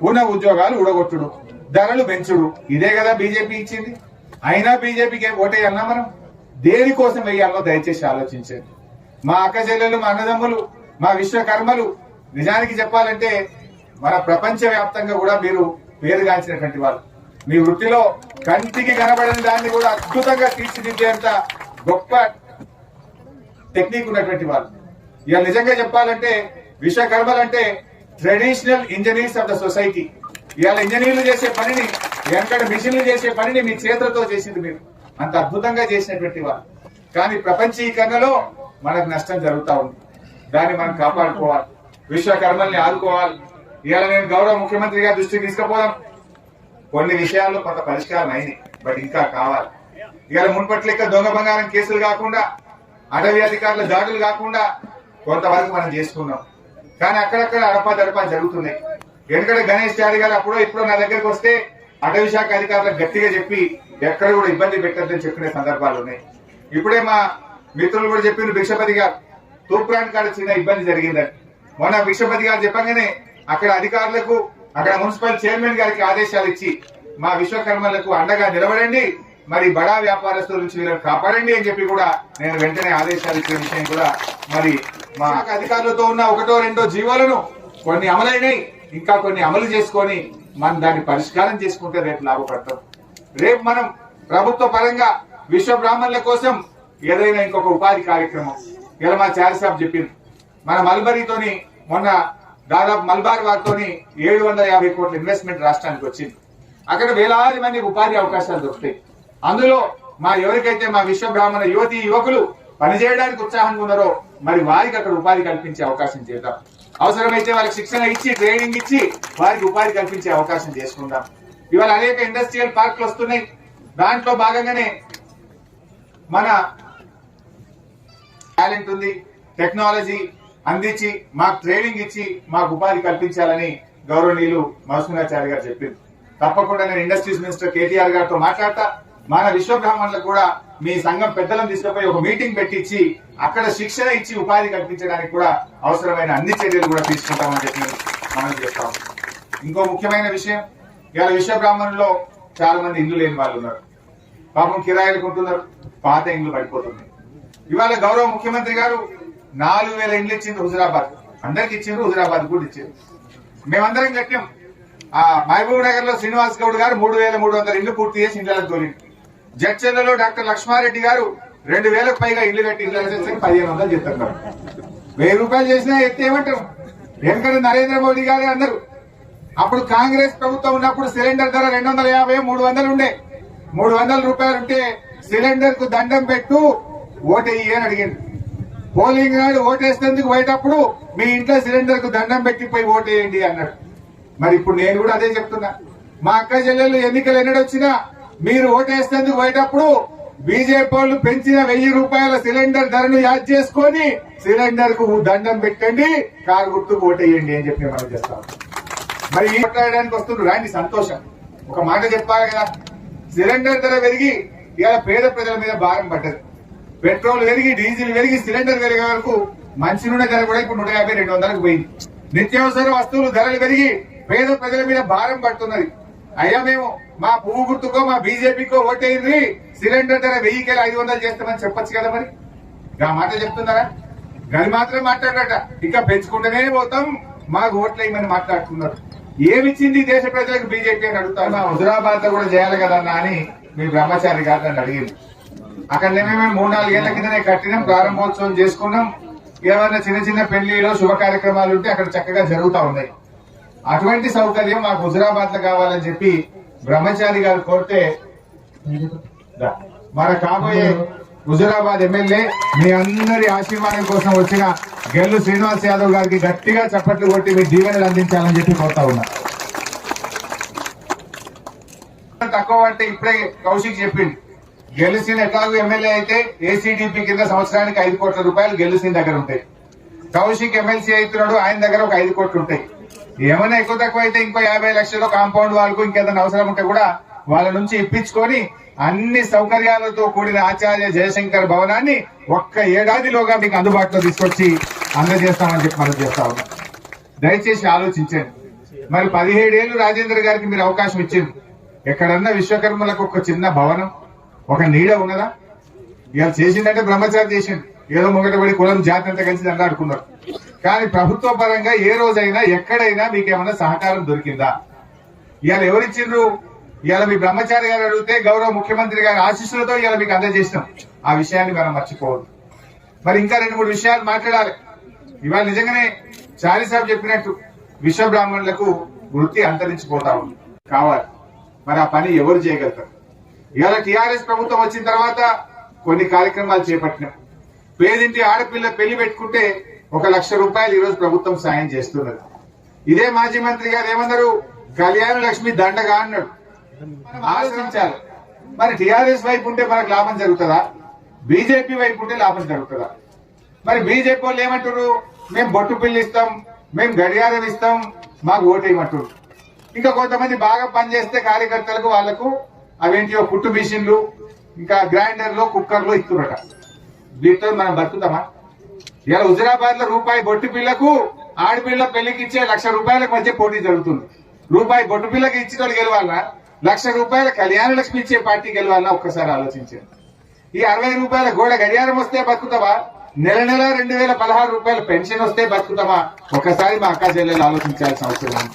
ఉన్న ఉద్యోగాలు ఊడగొట్టుడు, ధరలు పెంచుడు, ఇదే కదా బీజేపీ ఇచ్చింది. అయినా బీజేపీకి ఓటేయన్నా మనం దేనికోసం వెయ్యాలో దయచేసి ఆలోచించండి. మా అక్క చెల్లెలు, మా అన్నదమ్ములు, మా విశ్వకర్మలు నిజానికి చెప్పాలంటే మన ప్రపంచ వ్యాప్తంగా కూడా మీరు పేరుగాంచినటువంటి వాళ్ళు. మీ వృత్తిలో కంటికి కనబడని దాన్ని కూడా అద్భుతంగా తీర్చిదిద్దేంత గొప్ప టెక్నిక్ ఉన్నటువంటి వాళ్ళు. ఇక నిజంగా చెప్పాలంటే విశ్వకర్మలంటే traditional engineers of the society. ఇవాళ ఇంజనీర్లు చేసే పనిని, వెనకడ మిషన్లు చేసే పనిని మీ చేతులతో చేసింది మీరు. అంత అద్భుతంగా చేసినటువంటి వాళ్ళు. కానీ ప్రపంచీకరణలో మనకు నష్టం జరుగుతూ ఉంది. దాన్ని మనం కాపాడుకోవాలి, విశ్వకర్మల్ని ఆదుకోవాలి. ఇవాళ నేను గౌరవ ముఖ్యమంత్రి గారి దృష్టికి తీసుకుపోదాం. కొన్ని విషయాల్లో కొంత పరిష్కారం అయింది, బట్ ఇంకా కావాలి. ఇవాళ మున్పటి లెక్క దొంగ బంగారం కేసులు కాకుండా, అటవీ అధికారుల దాడులు కాకుండా కొంతవరకు మనం చేసుకున్నాం. కానీ అక్కడక్కడ అడపా జరుగుతున్నాయి. ఎందుకంటే గణేష్ చారి గారు అప్పుడో ఇప్పుడో నా దగ్గరకు వస్తే అటవీ శాఖ అధికారులకు గట్టిగా చెప్పి ఎక్కడ కూడా ఇబ్బంది పెట్టద్దని చెప్పిన సందర్భాలు ఉన్నాయి. ఇప్పుడే మా మిత్రులు కూడా చెప్పిన భిక్షపతి గారు తూప్రాన్ కాడ చిన్న ఇబ్బంది జరిగిందని. మొన్న భిక్షపతి గారు చెప్పగానే అక్కడ అధికారులకు, అక్కడ మున్సిపల్ చైర్మన్ గారికి ఆదేశాలు ఇచ్చి మా విశ్వకర్మలకు అండగా నిలబడండి, మరి బడా వ్యాపారస్తుల నుంచి వీళ్ళని కాపాడండి అని చెప్పి కూడా నేను వెంటనే ఆదేశాలు ఇచ్చిన విషయం కూడా మరి మా అధికారులతో ఉన్న ఒకటో రెండో జీవోలను కొన్ని అమలైనాయి, ఇంకా కొన్ని అమలు చేసుకొని మనం దాన్ని పరిష్కారం చేసుకుంటే రేపు లాభపడతాం. రేపు మనం ప్రభుత్వ పరంగా విశ్వ బ్రాహ్మణుల కోసం ఏదైనా ఇంకొక ఉపాధి కార్యక్రమం, ఇలా మా చారి సాబ్ చెప్పింది, మన మల్బరీతోని మొన్న దాదాపు మల్బార్ వారితోని 750 కోట్ల ఇన్వెస్ట్మెంట్ రాష్ట్రానికి వచ్చింది. అక్కడ వేలాది మంది ఉపాధి అవకాశాలు దొరుకుతాయి. అందులో ఎవరికైతే మా విశ్వ బ్రాహ్మణ యువతి యువకులు పనిచేయడానికి ఉత్సాహంగా ఉన్నారో మరి వారికి అక్కడ ఉపాధి కల్పించే అవకాశం చేద్దాం. అవసరమైతే వాళ్ళకి శిక్షణ ఇచ్చి, ట్రైనింగ్ ఇచ్చి వారికి ఉపాధి కల్పించే అవకాశం చేసుకుందాం. ఇవాళ అనేక ఇండస్ట్రియల్ పార్కులు వస్తున్నాయి. దాంట్లో భాగంగానే మన టాలెంట్ ఉంది, టెక్నాలజీ అందించి మాకు ట్రైనింగ్ ఇచ్చి మాకు ఉపాధి కల్పించాలని గౌరవనీయులు మధుసూదనాచారి గారు చెప్పింది. తప్పకుండా నేను ఇండస్ట్రీస్ మినిస్టర్ కేటీఆర్ గారితో మాట్లాడతా. మన విశ్వ బ్రాహ్మణులకు కూడా మీ సంఘం పెద్దలను తీసుకుపోయి ఒక మీటింగ్ పెట్టించి అక్కడ శిక్షణ ఇచ్చి ఉపాధి కల్పించడానికి కూడా అవసరమైన అన్ని చర్యలు కూడా తీసుకుంటామని చెప్పి మనం చెప్తాం. ఇంకో ముఖ్యమైన విషయం, ఇవాళ విశ్వ బ్రాహ్మణుల్లో చాలా మంది ఇల్లు లేని వాళ్ళు ఉన్నారు. పాపం కిరాయిలు కొంటున్నారు, పాత ఇండ్లు పడిపోతున్నాయి. ఇవాళ గౌరవ ముఖ్యమంత్రి గారు 4000 ఇండ్లు ఇచ్చింది హుజురాబాద్, అందరికి ఇచ్చిండ్రు, హుజురాబాద్ కూడా ఇచ్చారు. మేమందరం కట్టాం. మహబూబ్ నగర్ లో శ్రీనివాస్ గౌడ్ గారు 3300 ఇండ్లు పూర్తి చేసి ఇండ్లకు తోలింది. జడ్చర్లలో డాక్టర్ లక్ష్మారెడ్డి గారు 2000కు పైగా ఇల్లు కట్టి ఇల్లు 1500 చెప్తున్నారు. 1000 రూపాయలు చేసినా ఎత్తేమంటారు. ఎందుకంటే నరేంద్ర మోడీ గారు అన్నారు, అప్పుడు కాంగ్రెస్ ప్రభుత్వం ఉన్నప్పుడు సిలిండర్ ధర 250, 300 ఉండే. 300 రూపాయలు ఉంటే సిలిండర్ కు దండం పెట్టు ఓటేయి అని అడిగింది. పోలింగ్ నాడు ఓటేసేందుకు పోయేటప్పుడు మీ ఇంట్లో సిలిండర్ కు దండం పెట్టి పోయి ఓటేయండి అన్నాడు. మరి ఇప్పుడు నేను కూడా అదే చెప్తున్నా. మా అక్క చెల్లెళ్ళు ఎన్నికలు ఎన్నడొచ్చినా మీరు ఓటేసేందుకు పోయేటప్పుడు బీజేపీ వాళ్ళు పెంచిన 1000 రూపాయల సిలిండర్ ధరను యాడ్ చేసుకొని సిలిండర్ కు దండం పెట్టండి, కారు గుర్తుకు ఓటేయండి అని చెప్పి మనం చేస్తాం. మరి ఈ మాట్లాడడానికి వస్తున్నారు రాండి, సంతోషం. ఒక మాట చెప్పాలి కదా, సిలిండర్ ధర పెరిగి ఇలా పేద ప్రజల మీద భారం పడ్డది. పెట్రోల్ పెరిగి, డీజిల్ పెరిగి, సిలిండర్ పెరిగే వరకు మంచి నూనె ధర కూడా ఇప్పుడు 150, 200కు పోయింది. నిత్యావసర వస్తువులు ధరలు పెరిగి పేద ప్రజల మీద భారం పడుతున్నది. అయ్యా మేము మా పువ్వు గుర్తుకో మా బీజేపీకో ఓటేయింది, సిలిండర్ ధర 1000కి 500 చేస్తామని చెప్పొచ్చు కదా. మరి ఆ మాట చెప్తున్నారా? గది మాత్రం మాట్లాడట, ఇంకా పెంచుకుంటూనే పోతాం, మాకు ఓట్లేయమని మాట్లాడుతున్నారు. ఏమిచ్చింది దేశ ప్రజలకు బీజేపీ అని అడుగుతాను. హుజురాబాద్ లో కూడా చేయాలి కదా అని మీ బ్రహ్మచారి గారు నన్ను అడిగింది. అక్కడ మేము 3-4 ఏళ్ల కిందనే కట్టినాం, ప్రారంభోత్సవం చేసుకున్నాం. ఏమైనా చిన్న చిన్న పెళ్లిలో శుభ కార్యక్రమాలు ఉంటే అక్కడ చక్కగా జరుగుతూ ఉన్నాయి. అటువంటి సౌకర్యం మాకు హుజురాబాద్ లో కావాలని చెప్పి బ్రహ్మచారి గారు కోరితే మన కాబోయే హుజురాబాద్ ఎమ్మెల్యే మీ అందరి ఆశీర్వాదం కోసం వచ్చిన గెల్లు శ్రీనివాస్ యాదవ్ గారికి గట్టిగా చప్పట్లు కొట్టి మీ దీవెనలు అందించాలని చెప్పి కోరుతా ఉన్నా. తక్కువ అంటే ఇప్పుడే కౌశిక్ చెప్పింది, గెలిచిన ఎట్లాగూ ఎమ్మెల్యే అయితే ఏసీడీపీ కింద సంవత్సరానికి 5 కోట్ల రూపాయలు గెలిచిన దగ్గర ఉంటాయి. కౌశిక్ ఎమ్మెల్సీ అవుతున్నాడు, ఆయన దగ్గర ఒక 5 కోట్లు ఉంటాయి. ఏమైనా ఎక్కువ తక్కువ అయితే ఇంకో 50 లక్షలు కాంపౌండ్ వాళ్ళకు ఇంకేదైనా అవసరం ఉంటే కూడా వాళ్ళ నుంచి ఇప్పించుకొని అన్ని సౌకర్యాలతో కూడిన ఆచార్య జయశంకర్ భవనాన్ని 1 ఏడాదిలోగా మీకు అందుబాటులో తీసుకొచ్చి అందజేస్తామని చెప్పి మనం చేస్తా ఉన్నాం. దయచేసి ఆలోచించండి. మరి 17 ఏళ్ళు రాజేంద్ర గారికి మీరు అవకాశం ఇచ్చింది. ఎక్కడన్నా విశ్వకర్మలకు ఒక చిన్న భవనం, ఒక నీడ ఉన్నదా? ఇవాళ చేసిందంటే బ్రహ్మచారి చేసిండు, ఏదో మొగటపడి కులం జాతి అంతా కలిసి దండాడుకున్నారు. కానీ ప్రభుత్వ పరంగా ఏ రోజైనా ఎక్కడైనా మీకేమన్నా సహకారం దొరికిందా? ఇవాళ ఎవరిచ్చిండ్రు? ఇవాళ మీ బ్రహ్మచారి గారు అడిగితే గౌరవ ముఖ్యమంత్రి గారి ఆశీస్సులతో ఇవాళ మీకు అందజేసినాం. ఆ విషయాన్ని మనం మర్చిపోవద్దు. మరి ఇంకా 2-3 విషయాలు మాట్లాడాలి. ఇవాళ నిజంగానే చారి సాబ్ చెప్పినట్టు విశ్వ బ్రాహ్మణులకు వృత్తి అంతరించిపోతా ఉంది, కావాలి. మరి ఆ పని ఎవరు చేయగలుగుతారు? ఇవాళ టీఆర్ఎస్ ప్రభుత్వం వచ్చిన తర్వాత కొన్ని కార్యక్రమాలు చేపట్టినాం. పేదింటి ఆడపిల్ల పెళ్లి పెట్టుకుంటే 1 లక్ష రూపాయలు ఈరోజు ప్రభుత్వం సాయం చేస్తున్నది. ఇదే మాజీ మంత్రి గారు ఏమన్నారు? కళ్యాణ లక్ష్మి దండగా అన్నాడు. మనం ఆలోచించాలి. మరి టీఆర్ఎస్ వైపు ఉంటే మనకు లాభం జరుగుతుందా? బీజేపీ వైపు ఉంటే లాభం జరుగుతుందా? మరి బీజేపీ వాళ్ళు ఏమంటారు? మేము బొట్టు పిల్లి ఇస్తాం, మేము గడియారం ఇస్తాం, మాకు ఓటేయమంటారు. ఇంకా కొంతమంది బాగా పనిచేస్తే కార్యకర్తలకు వాళ్లకు అవేంటియో కుట్టు మిషన్లు, ఇంకా గ్రైండర్లు, కుక్కర్లు ఇస్తున్నారట. వీటితో మనం బతుకుతామా? ఇలా హుజరాబాద్ లో రూపాయి బొట్టు పిల్లకు ఆడపిల్ల పెళ్లికి ఇచ్చే 1 లక్ష రూపాయలకు మధ్య పోటీ జరుగుతుంది. రూపాయి బొట్టు పిల్లకి ఇచ్చిన వాళ్ళు గెలవాలన్నా, 1 లక్ష రూపాయల కళ్యాణ లక్ష్మి ఇచ్చే పార్టీ గెలవాలన్నా? ఒక్కసారి ఆలోచించారు. ఈ 60 రూపాయల గోడ గడియారం వస్తే బతుకుతావా? నెల 2016 రూపాయల పెన్షన్ వస్తే బతుకుతామా? ఒకసారి మా అక్కా చెల్లెలు ఆలోచించాల్సిన అవసరం ఉంది.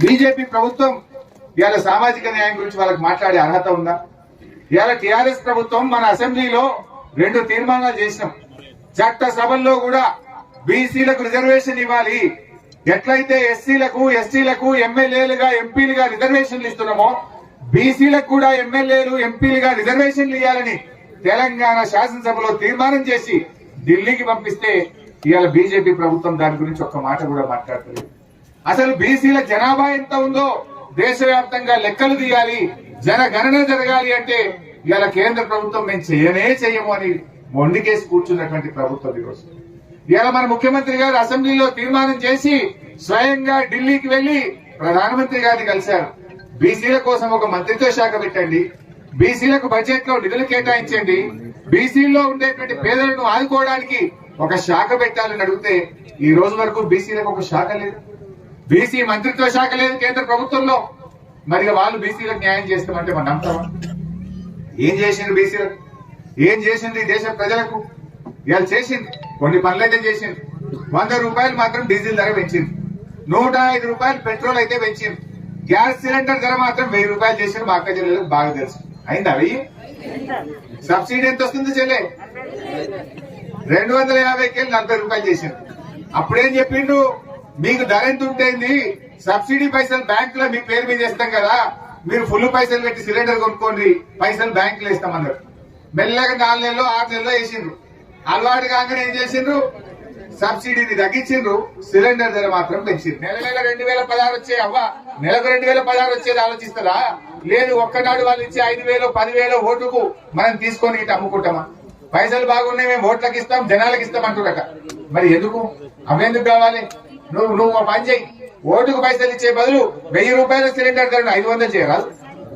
బీజేపీ ప్రభుత్వం ఇవాళ సామాజిక న్యాయం గురించి వాళ్ళకి మాట్లాడే అర్హత ఉందా? ఇవాళ టీఆర్ఎస్ ప్రభుత్వం మన అసెంబ్లీలో 2 తీర్మానాలు చేసినాం. చట్ట సభల్లో కూడా బీసీలకు రిజర్వేషన్ ఇవ్వాలి. ఎట్లయితే ఎస్సీలకు, ఎస్టీలకు ఎమ్మెల్యేలుగా, ఎంపీలుగా రిజర్వేషన్లు ఇస్తున్నామో బీసీలకు కూడా ఎమ్మెల్యేలు, ఎంపీలుగా రిజర్వేషన్లు ఇవ్వాలని తెలంగాణ శాసనసభలో తీర్మానం చేసి ఢిల్లీకి పంపిస్తే ఇవాళ బీజేపీ ప్రభుత్వం దాని గురించి ఒక్క మాట కూడా మాట్లాడలేదు. అసలు బీసీల జనాభా ఎంత ఉందో దేశవ్యాప్తంగా లెక్కలు తీయాలి, జనగణన జరగాలి అంటే ఇవాళ కేంద్ర ప్రభుత్వం మేము చేయము అని మొండికేసి కూర్చున్నటువంటి ప్రభుత్వం ఈరోజు. ఇవాళ మన ముఖ్యమంత్రి గారు అసెంబ్లీలో తీర్మానం చేసి స్వయంగా ఢిల్లీకి వెళ్లి ప్రధానమంత్రి గారిని కలిశారు. బీసీల కోసం ఒక మంత్రిత్వ శాఖ పెట్టండి, బీసీలకు బడ్జెట్ లో నిధులు కేటాయించండి, బీసీల్లో ఉండేటువంటి పేదలను ఆదుకోవడానికి ఒక శాఖ పెట్టాలని అడిగితే ఈ రోజు వరకు బీసీలకు ఒక శాఖ లేదు, బీసీ మంత్రిత్వ శాఖ లేదు కేంద్ర ప్రభుత్వంలో. మరి వాళ్ళు బీసీలకు న్యాయం చేస్తామంటే మనం నమ్ముతామా? ఏం చేసింది బీసీలకు? ఏం చేసింది దేశ ప్రజలకు? ఇవాళ చేసింది కొన్ని పనులైతే చేసింది. 100 రూపాయలు మాత్రం డీజిల్ ధర పెంచింది, 105 రూపాయలు పెట్రోల్ అయితే పెంచింది, గ్యాస్ సిలిండర్ ధర మాత్రం 1000 రూపాయలు చేసిన మా అక్క చెల్లెలకు బాగా తెలుసు. అయిందా? అవి సబ్సిడీ ఎంత వస్తుంది చెల్లె? 250కి 40 రూపాయలు చేసింది. అప్పుడేం చెప్పిండు? మీకు ధర ఎంత ఉంటుంది, సబ్సిడీ పైసలు బ్యాంక్ లో మీ పేరు మీద ఇస్తాం కదా, మీరు ఫుల్ పైసలు పెట్టి సిలిండర్ కొనుక్కోండి, పైసలు బ్యాంక్ లో ఇస్తామన్నారు. మెల్లగా 4 నెలలో 6 నెలలో వేసిండ్రు. అలవాటు కాగానే ఏం చేసిండ్రు? సబ్సిడీని తగ్గించిండ్రు, సిలిండర్ ధర మాత్రం పెంచిండ్రు. నెల 2016 వచ్చే అవ్వ నెలకు 2016 వచ్చేది ఆలోచిస్తారా? లేదు, ఒక్కనాడు వాళ్ళు ఇచ్చే 5,000 10,000 ఓటుకు మనం తీసుకొని ఇటు అమ్ముకుంటామా? పైసలు బాగున్నాయి, మేము ఓట్లకు ఇస్తాం, జనాలకు ఇస్తాం అంటున్నట. మరి ఎందుకు? అవెందుకు కావాలి? నువ్వు పని చేయి, ఓటుకు పైసలు ఇచ్చే బదులు 1000 రూపాయల సిలిండర్ ధరను 500 చేయరాదు.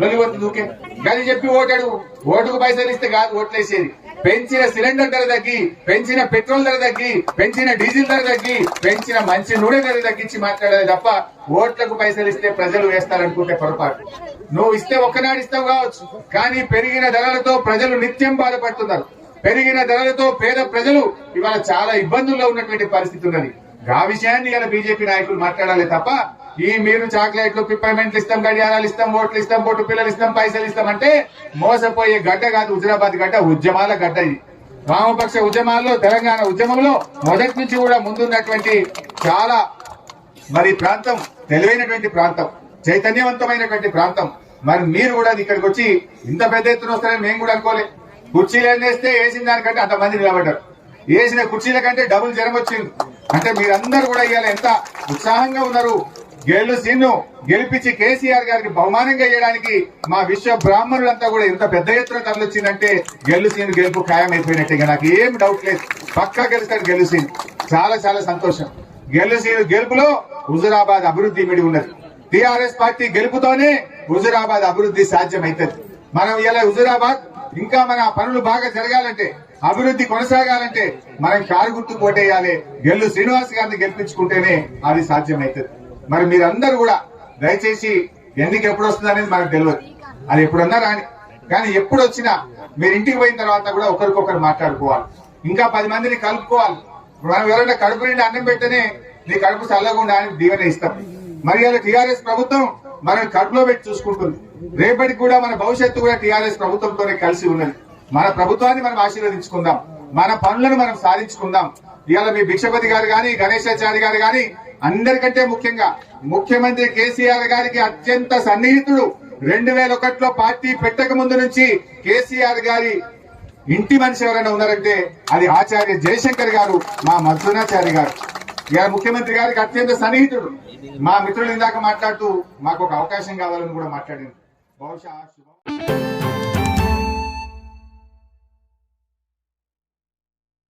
లొలివద్దు దూకే గది చెప్పి ఓటాడు. ఓటుకు పైసలు ఇస్తే కాదు ఓట్లేసేది. పెంచిన సిలిండర్ ధర తగ్గి, పెంచిన పెట్రోల్ ధర తగ్గి, పెంచిన డీజిల్ ధర తగ్గి, పెంచిన మంచి నూనె ధర తగ్గించి మాట్లాడేది తప్ప ఓట్లకు పైసలు ఇస్తే ప్రజలు వేస్తారనుకుంటే పొరపాటు. నువ్వు ఇస్తే ఒక్కనాడు ఇస్తావు కావచ్చు, కానీ పెరిగిన ధరలతో ప్రజలు నిత్యం బాధపడుతున్నారు. పెరిగిన ధరలతో పేద ప్రజలు ఇవాళ చాలా ఇబ్బందుల్లో ఉన్నటువంటి పరిస్థితి ఉన్నది. ఆ విషయాన్ని ఇలా బీజేపీ నాయకులు మాట్లాడాలి తప్ప ఈ మీరు చాక్లెట్లు, పిప్పర్మెంట్లు ఇస్తాం, గడియారాలు ఇస్తాం, ఓట్లు ఇస్తాం, బొట్టు పిల్లలు ఇస్తాం, పైసలు ఇస్తామంటే మోసపోయే గడ్డ కాదు హుజరాబాద్ గడ్డ, ఉద్యమాల గడ్డ. ఇది వామపక్ష ఉద్యమాల్లో, తెలంగాణ ఉద్యమంలో మొదటి నుంచి కూడా ముందున్నటువంటి చాలా మరి ప్రాంతం, తెలివైనటువంటి ప్రాంతం, చైతన్యవంతమైనటువంటి ప్రాంతం. మరి మీరు కూడా ఇక్కడికి వచ్చి ఇంత పెద్ద ఎత్తున వస్తారని మేము కూడా అనుకోలేదు. కుర్చీలు వేస్తే వేసిన దానికంటే అంతమంది నిలబడ్డారు. వేసిన కుర్చీల కంటే డబుల్ జనం వచ్చింది. అంటే మీరందరూ కూడా ఇవాళ ఎంత ఉత్సాహంగా ఉన్నారు. గెల్లు సీన్ను గెలిపించి కేసీఆర్ గారికి బహుమానంగా చేయడానికి మా విశ్వ బ్రాహ్మణులంతా కూడా ఇంత పెద్ద ఎత్తున తరలిచ్చిందంటే గెల్లు సీన్ గెలుపు ఖాయమైపోయినట్టే. నాకు ఏం డౌట్ లేదు, పక్కా గెలుస్తాడు గెల్లు సీన్. చాలా చాలా సంతోషం. గెల్లు సీన్ గెలుపులో హుజురాబాద్ అభివృద్ధి మిడి ఉన్నది. టీఆర్ఎస్ పార్టీ గెలుపుతోనే హుజురాబాద్ అభివృద్ధి సాధ్యమైతుంది. మనం ఇలా హుజురాబాద్ ఇంకా మన పనులు బాగా జరగాలంటే, అభివృద్ధి కొనసాగాలంటే మనం కారు గుర్తు కోటేయాలి. గెల్లు శ్రీనివాస్ గారిని గెలిపించుకుంటేనే అది సాధ్యమైతుంది. మరి మీరందరూ కూడా దయచేసి ఎన్నిక ఎప్పుడు వస్తుంది అనేది మనకు తెలియదు, అది ఎప్పుడన్నా రాని, కానీ ఎప్పుడు వచ్చినా మీరు ఇంటికి పోయిన తర్వాత కూడా ఒకరికొకరు మాట్లాడుకోవాలి, ఇంకా 10 మందిని కలుపుకోవాలి. మనం ఎవరైనా కడుపు నిండి అన్నం పెట్టనే నీ కడుపు చల్లకుండా అని దీవెన ఇస్తాం. మరి అలా టీఆర్ఎస్ ప్రభుత్వం మనం కడుపులో పెట్టి చూసుకుంటుంది. రేపటికి కూడా మన భవిష్యత్తు కూడా టీఆర్ఎస్ ప్రభుత్వంతోనే కలిసి ఉన్నది. మన ప్రభుత్వాన్ని మనం ఆశీర్వదించుకుందాం, మన పనులను మనం సాధించుకుందాం. ఇవాళ మీ భిక్షపతి గారు గాని, గణేశాచారి గారు గాని, అందరికంటే ముఖ్యంగా ముఖ్యమంత్రి కేసీఆర్ గారికి అత్యంత సన్నిహితుడు. 2001లో పార్టీ పెట్టక ముందు నుంచి కేసీఆర్ గారి ఇంటి మనిషి ఎవరైనా ఉన్నారంటే అది ఆచార్య జయశంకర్ గారు, మా మధునాచారి గారు. ఇలా ముఖ్యమంత్రి గారికి అత్యంత సన్నిహితుడు. మా మిత్రులు ఇందాక మాట్లాడుతూ మాకు ఒక అవకాశం కావాలని కూడా మాట్లాడింది. బహుశా